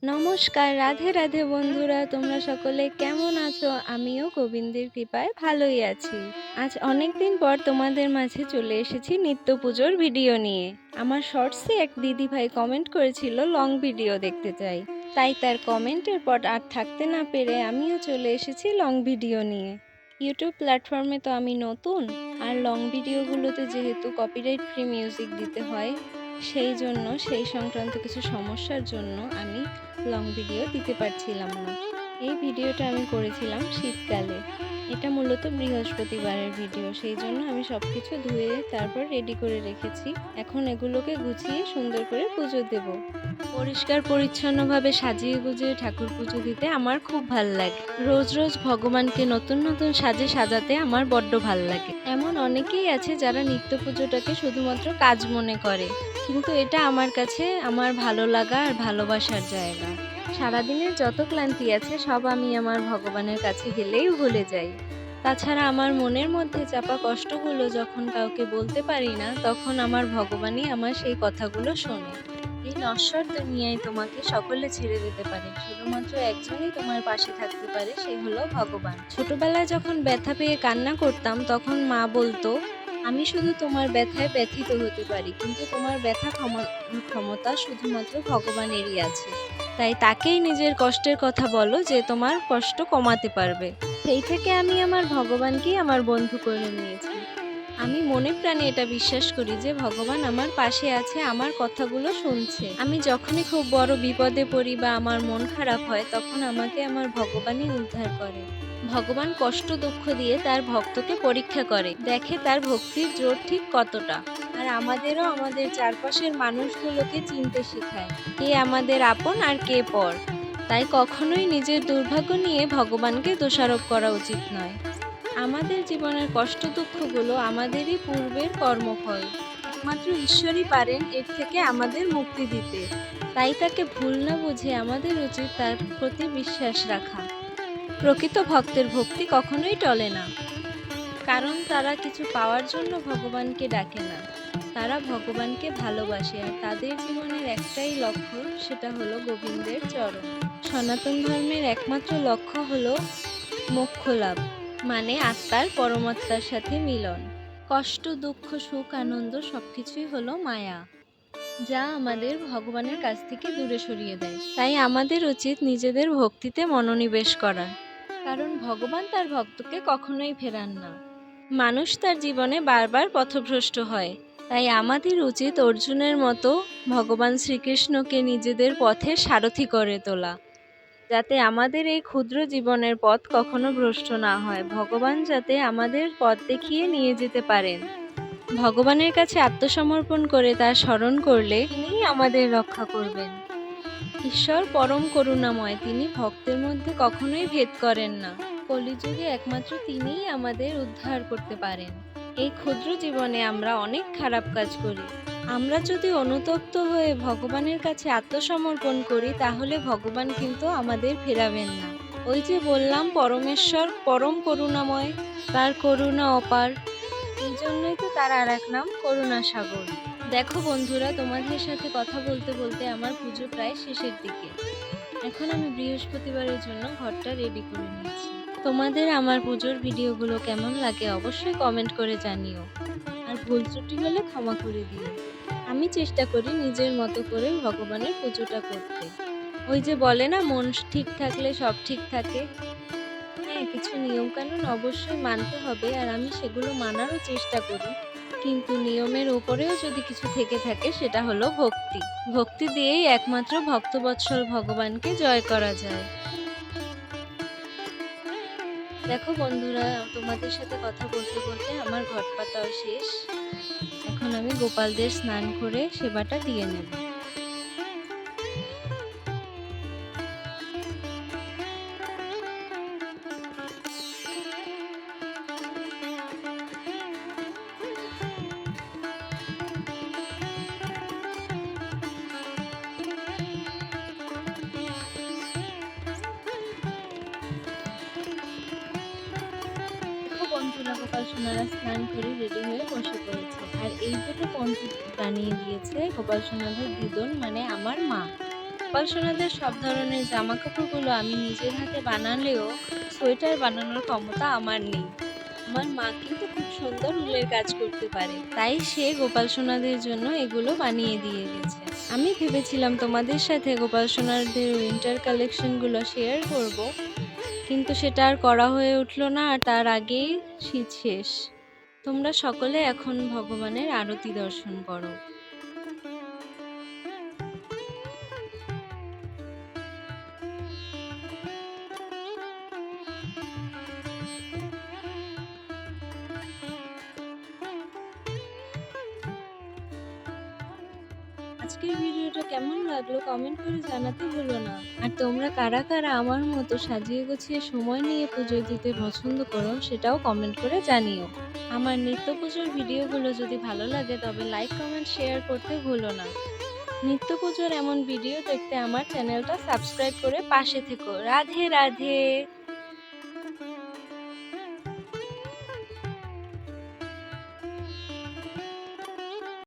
নমস্কার, রাধে রাধে বন্ধুরা, তোমরা সকলে কেমন আছো? আমিও গোবিন্দের কৃপায় ভালোই আছি। আজ অনেকদিন পর তোমাদের মাঝে চলে এসেছি নিত্য পুজোর ভিডিও নিয়ে। আমার শর্টসে এক দিদিভাই কমেন্ট করেছিল লং ভিডিও দেখতে চাই, তাই তার কমেন্টের পর আর থাকতে না পেরে আমিও চলে এসেছি লং ভিডিও নিয়ে। ইউটিউব প্ল্যাটফর্মে তো আমি নতুন, আর লং ভিডিওগুলোতে যেহেতু কপিরাইট ফ্রি মিউজিক দিতে হয়, সেই সংক্রান্ত কিছু সমস্যার জন্য আমি লং ভিডিও দিতে পারছিলাম না। এই ভিডিওটা আমি করেছিলাম শীতকালে। এটা মূলত বৃহস্পতিবারের ভিডিও, সেই জন্য আমি সব কিছু ধুয়ে তারপর রেডি করে রেখেছি। এখন এগুলোকে গুছিয়ে সুন্দর করে পুজো দেব। পরিষ্কার পরিচ্ছন্নভাবে সাজিয়ে গুজিয়ে ঠাকুর পুজো দিতে আমার খুব ভাল লাগে। রোজ রোজ ভগবানকে নতুন নতুন সাজে সাজাতে আমার বড্ড ভাল লাগে। এমন অনেকেই আছে যারা নিত্য পুজোটাকে শুধুমাত্র কাজ মনে করে, কিন্তু এটা আমার কাছে আমার ভালো লাগা আর ভালোবাসার জায়গা। সারাদিনের যত ক্লান্তি আছে সব আমি আমার ভগবানের কাছে গেলেই ভুলে যাই। তাছাড়া আমার মনের মধ্যে চাপা কষ্টগুলো যখন কাউকে বলতে পারি না, তখন আমার ভগবানই আমার সেই কথাগুলো শোনে। এই নশ্বর দুনিয়ায় তোমাকে সকলে ছেড়ে দিতে পারে, শুধুমাত্র একজনই তোমার পাশে থাকতে পারে, সে হলো ভগবান। ছোটবেলায় যখন ব্যথা পেয়ে কান্না করতাম, তখন মা বলতো, আমি শুধু তোমার ব্যথায় ব্যথিত হতে পারি, কিন্তু তোমার ব্যথা ক্ষমতা শুধুমাত্র ভগবানেরই আছে। তাই তাকেই নিজের কষ্টের কথা বলো, যে তোমার কষ্ট কমাতে পারবে। সেই থেকে আমি আমার ভগবানকেই আমার বন্ধু করে নিয়েছি। আমি মনে প্রাণে এটা বিশ্বাস করি যে ভগবান আমার পাশে আছে, আমার কথাগুলো শুনছে। আমি যখনই খুব বড় বিপদে পড়ি বা আমার মন খারাপ হয়, তখন আমাকে আমার ভগবানই উদ্ধার করে। ভগবান কষ্ট দুঃখ দিয়ে তার ভক্তকে পরীক্ষা করে, দেখে তার ভক্তির জোর ঠিক কতটা। আর আমাদেরও আমাদের চারপাশের মানুষগুলোকে চিনতে শেখায়, কে আমাদের আপন আর কে পর। তাই কখনোই নিজের দুর্ভাগ্য নিয়ে ভগবানকে দোষারোপ করা উচিত নয়। আমাদের জীবনের কষ্ট দুঃখগুলো আমাদেরই পূর্বের কর্মফল। একমাত্র ঈশ্বরই পারেন এর থেকে আমাদের মুক্তি দিতে। তাই তাকে ভুল না বুঝে আমাদের উচিত তার প্রতি বিশ্বাস রাখা। প্রকৃত ভক্তের ভক্তি কখনোই টলে না, কারণ তারা কিছু পাওয়ার জন্য ভগবানকে ডাকে না, তারা ভগবানকে ভালোবাসে। আর তাদের জীবনের একটাই লক্ষ্য, সেটা হলো গোবিন্দের চরণ। সনাতন ধর্মের একমাত্র লক্ষ্য হলো মোক্ষ লাভ, মানে আত্মার পরমাত্মার সাথে মিলন। কষ্ট দুঃখ সুখ আনন্দ সবকিছুই হলো মায়া, যা আমাদের ভগবানের কাছ থেকে দূরে সরিয়ে দেয়। তাই আমাদের উচিত নিজেদের ভক্তিতে মনোনিবেশ করা, কারণ ভগবান তার ভক্তকে কখনোই ফেরান না। মানুষ তার জীবনে বারবার পথভ্রষ্ট হয়, তাই আমাদের উচিত অর্জুনের মতো ভগবান শ্রীকৃষ্ণকে নিজেদের পথের সারথি করে তোলা, যাতে আমাদের এই ক্ষুদ্র জীবনের পথ কখনো ভ্রষ্ট না হয়। ভগবান যাতে আমাদের পথ দেখিয়ে নিয়ে যেতে পারেন। ভগবানের কাছে আত্মসমর্পণ করে তার স্মরণ করলে তিনিই আমাদের রক্ষা করবেন। ঈশ্বর পরম করুণাময়, তিনি ভক্তের মধ্যে কখনোই ভেদ করেন না। কলিযুগে একমাত্র তিনিই আমাদের উদ্ধার করতে পারেন। এই ক্ষুদ্র জীবনে আমরা অনেক খারাপ কাজ করি। আমরা যদি অনুতপ্ত হয়ে ভগবানের কাছে আত্মসমর্পণ করি, তাহলে ভগবান কিন্তু আমাদের ফেরাবেন না। ওই যে বললাম, পরমেশ্বর পরম করুণাময়, তার করুণা অপার, এই জন্যই তো তার আর এক নাম করুণা সাগর। দেখো বন্ধুরা, তোমাদের সাথে কথা বলতে বলতে আমার পুজো প্রায় শেষের দিকে। এখন আমি বৃহস্পতিবারের জন্য ঘরটা রেডি করে নিয়েছি। তোমাদের আমার পুজোর ভিডিওগুলো কেমন লাগে অবশ্যই কমেন্ট করে জানিও, আর ভুল ত্রুটি হলে ক্ষমা করে দিও। আমি চেষ্টা করি নিজের মতো করে ভগবানের পুজোটা করতে। ওই যে বলে না, মন ঠিক থাকলে সব ঠিক থাকে। হ্যাঁ, কিছু নিয়মকানুন অবশ্যই মানতে হবে, আর আমি সেগুলো মানারও চেষ্টা করি। কিন্তু নিয়মের উপরেও যদি কিছু থেকে থাকে, সেটা হলো ভক্তি। ভক্তি দিয়েই একমাত্র ভক্তবৎসল ভগবানকে জয় করা যায়। দেখো বন্ধুরা, তোমাদের সাথে কথা বলতে বলতে আমার ঘট পাতাও শেষ। এখন আমি গোপালদের স্নান করে সেবাটা দিয়ে নেব। বন্ধুরা, গোপাল সোনারা স্নান করে রেডি হয়ে বসে পড়েছে, আর এই দুটো পঞ্চি বানিয়ে দিয়েছে গোপাল সোনাদের দিদন, মানে আমার মা। গোপাল সোনাদের সব ধরনের জামা কাপড়গুলো আমি নিজের হাতে বানালেও সোয়েটার বানানোর ক্ষমতা আমার নেই। আমার মা কিন্তু খুব সুন্দর উলের কাজ করতে পারে, তাই সে গোপাল সোনাদের জন্য এগুলো বানিয়ে দিয়ে গেছে। আমি ভেবেছিলাম তোমাদের সাথে গোপাল সোনাদের উইন্টার কালেকশনগুলো শেয়ার করব, কিন্তু সেটা আর করা হয়ে উঠলো না, আর তার আগেই শীত শেষ। তোমরা সকলে এখন ভগবানের আরতি দর্শন করো। আজকের ভিডিওটা কেমন লাগলো কমেন্ট করে জানাতে ভুলো না। আর তোমরা কারা কারা আমার মতো সাজিয়ে গুছিয়ে সময় নিয়ে পুজো দিতে পছন্দ করো সেটাও কমেন্ট করে জানিও। আমার নিত্য পুজোর ভিডিওগুলো যদি ভালো লাগে তবে লাইক কমেন্ট শেয়ার করতে ভুলো না। নিত্য পুজোর এমন ভিডিও দেখতে আমার চ্যানেলটা সাবস্ক্রাইব করে পাশে থেকো। রাধে রাধে।